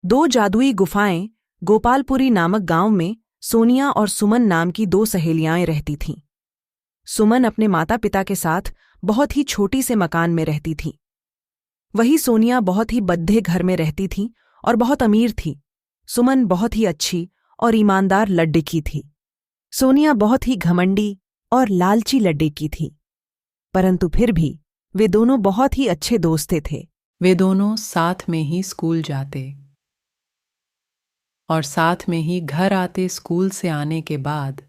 दो जादुई गुफाएं। गोपालपुरी नामक गांव में सोनिया और सुमन नाम की दो सहेलियां रहती थीं। सुमन अपने माता पिता के साथ बहुत ही छोटी से मकान में रहती थी। वही सोनिया बहुत ही बद्दे घर में रहती थी और बहुत अमीर थी। सुमन बहुत ही अच्छी और ईमानदार लड़की थी। सोनिया बहुत ही घमंडी और लालची लड़की थी, परंतु फिर भी वे दोनों बहुत ही अच्छे दोस्त थे। वे दोनों साथ में ही स्कूल जाते और साथ में ही घर आते। स्कूल से आने के बाद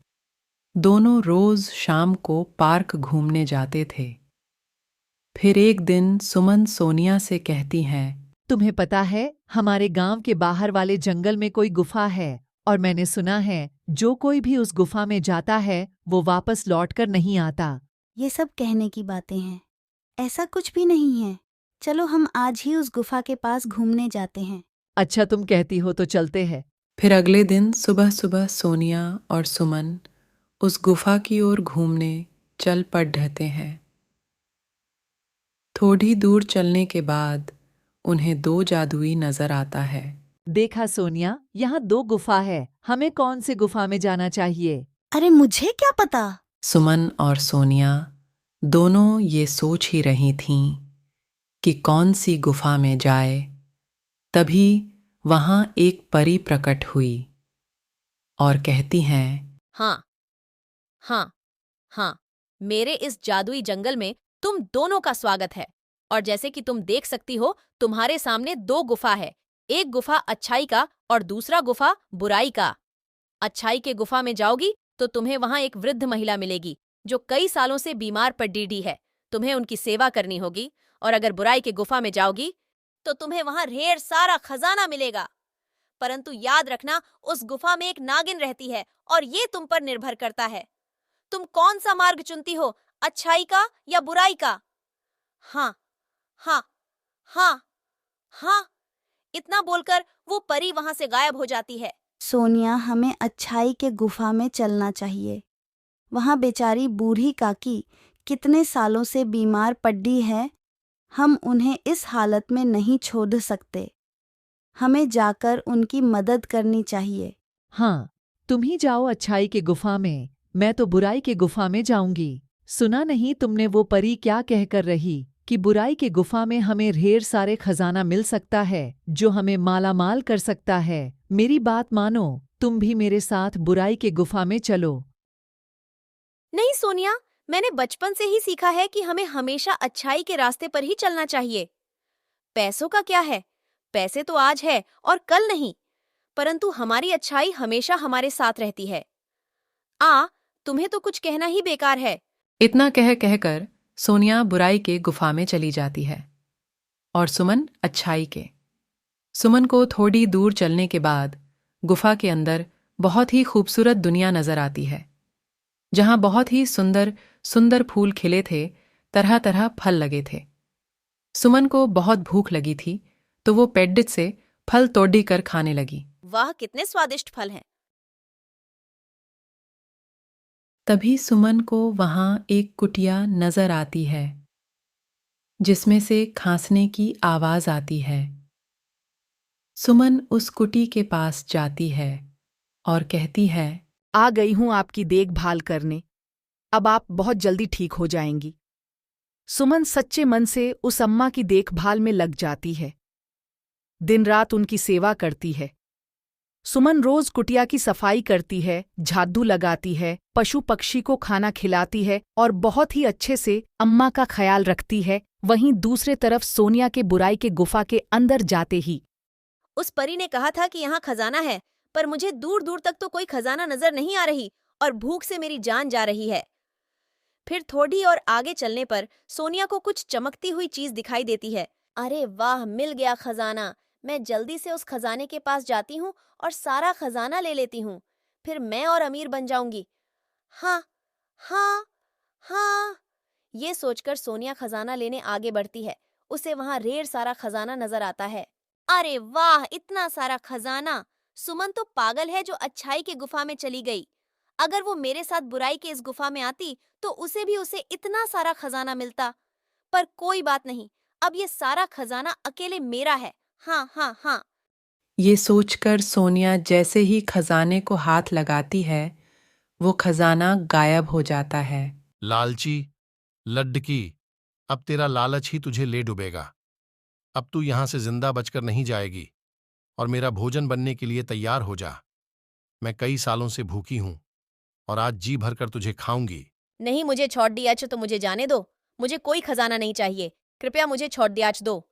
दोनों रोज शाम को पार्क घूमने जाते थे। फिर एक दिन सुमन सोनिया से कहती हैं, तुम्हें पता है, हमारे गांव के बाहर वाले जंगल में कोई गुफा है और मैंने सुना है जो कोई भी उस गुफा में जाता है वो वापस लौटकर नहीं आता। ये सब कहने की बातें हैं, ऐसा कुछ भी नहीं है। चलो हम आज ही उस गुफा के पास घूमने जाते हैं। अच्छा, तुम कहती हो तो चलते हैं। फिर अगले दिन सुबह सुबह सोनिया और सुमन उस गुफा की ओर घूमने चल पड़ते हैं। थोड़ी दूर चलने के बाद उन्हें दो जादुई नजर आता है। देखा सोनिया, यहाँ दो गुफा है, हमें कौन सी गुफा में जाना चाहिए? अरे मुझे क्या पता। सुमन और सोनिया दोनों ये सोच ही रही थीं कि कौन सी गुफा में जाए। तभी वहां एक परी प्रकट हुई और कहती हैं, हाँ हाँ हाँ, मेरे इस जादुई जंगल में तुम दोनों का स्वागत है। और जैसे कि तुम देख सकती हो, तुम्हारे सामने दो गुफा है। एक गुफा अच्छाई का और दूसरा गुफा बुराई का। अच्छाई के गुफा में जाओगी तो तुम्हें वहां एक वृद्ध महिला मिलेगी जो कई सालों से बीमार पड़ी है। तुम्हें उनकी सेवा करनी होगी। और अगर बुराई के गुफा में जाओगी तो तुम्हें वहां ढेर सारा खजाना मिलेगा। परंतु याद रखना, उस गुफा में एक नागिन रहती है और ये तुम पर निर्भर करता है। तुम कौन सा मार्ग चुनती हो, अच्छाई का या बुराई का? हाँ हाँ हाँ हाँ, इतना बोलकर वो परी वहां से गायब हो जाती है। सोनिया, हमें अच्छाई के गुफा में चलना चाहिए। वहाँ बेचारी बूढ़ी काकी कितने सालों से बीमार पड़ी है। हम उन्हें इस हालत में नहीं छोड़ सकते। हमें जाकर उनकी मदद करनी चाहिए। हाँ, तुम ही जाओ अच्छाई के गुफा में, मैं तो बुराई के गुफा में जाऊंगी। सुना नहीं तुमने वो परी क्या कहकर रही कि बुराई के गुफा में हमें ढेर सारे खजाना मिल सकता है जो हमें माला माल कर सकता है। मेरी बात मानो, तुम भी मेरे साथ बुराई के गुफा में चलो। नहीं सोनिया, मैंने बचपन से ही सीखा है कि हमें हमेशा अच्छाई के रास्ते पर ही चलना चाहिए। पैसों का क्या है, पैसे तो आज है और कल नहीं, परंतु हमारी अच्छाई हमेशा हमारे साथ रहती है। तुम्हें तो कुछ कहना ही बेकार है। इतना कह कहकर सोनिया बुराई के गुफा में चली जाती है और सुमन अच्छाई के। सुमन को थोड़ी दूर चलने के बाद गुफा के अंदर बहुत ही खूबसूरत दुनिया नजर आती है, जहां बहुत ही सुंदर सुंदर फूल खिले थे, तरह तरह फल लगे थे। सुमन को बहुत भूख लगी थी तो वो पेड्डित से फल तोड़ी कर खाने लगी। वाह, कितने स्वादिष्ट फल हैं। तभी सुमन को वहां एक कुटिया नजर आती है जिसमें से खांसने की आवाज आती है। सुमन उस कुटी के पास जाती है और कहती है, आ गई हूं आपकी देखभाल करने। अब आप बहुत जल्दी ठीक हो जाएंगी। सुमन सच्चे मन से उस अम्मा की देखभाल में लग जाती है, दिन रात उनकी सेवा करती है। सुमन रोज कुटिया की सफाई करती है, झाड़ू लगाती है, पशु पक्षी को खाना खिलाती है और बहुत ही अच्छे से अम्मा का ख्याल रखती है। वहीं दूसरे तरफ सोनिया के बुराई के गुफा के अंदर जाते ही उस परी ने कहा था कि यहाँ खजाना है, पर मुझे दूर दूर तक तो कोई खजाना नजर नहीं आ रही और भूख से मेरी जान जा रही है। फिर थोड़ी और आगे चलने पर सोनिया को कुछ चमकती हुई चीज दिखाई देती है। अरे वाह, मिल गया खजाना। मैं जल्दी से उस खजाने के पास जाती हूँ और सारा खजाना ले लेती हूँ। फिर मैं और अमीर बन जाऊंगी। हाँ हाँ हाँ, ये सोचकर सोनिया खजाना लेने आगे बढ़ती है। उसे वहां ढेर सारा खजाना नजर आता है। अरे वाह, इतना सारा खजाना! सुमन तो पागल है जो अच्छाई की गुफा में चली गई। अगर वो मेरे साथ बुराई के इस गुफा में आती तो उसे इतना सारा खजाना मिलता। पर कोई बात नहीं, अब ये सारा खजाना अकेले मेरा है। हाँ हाँ हाँ। ये सोचकर सोनिया जैसे ही खजाने को हाथ लगाती है, वो खजाना गायब हो जाता है। लालची, लड्डकी, अब तेरा लालच ही तुझे ले डुबेगा। अब तू यहां से जिंदा बचकर नहीं जाएगी और मेरा भोजन बनने के लिए तैयार हो जा। मैं कई सालों से भूखी हूं और आज जी भरकर तुझे खाऊंगी। नहीं, मुझे छोड़ दिया तो मुझे जाने दो। मुझे कोई खजाना नहीं चाहिए। कृपया मुझे छोड़ दिया दो।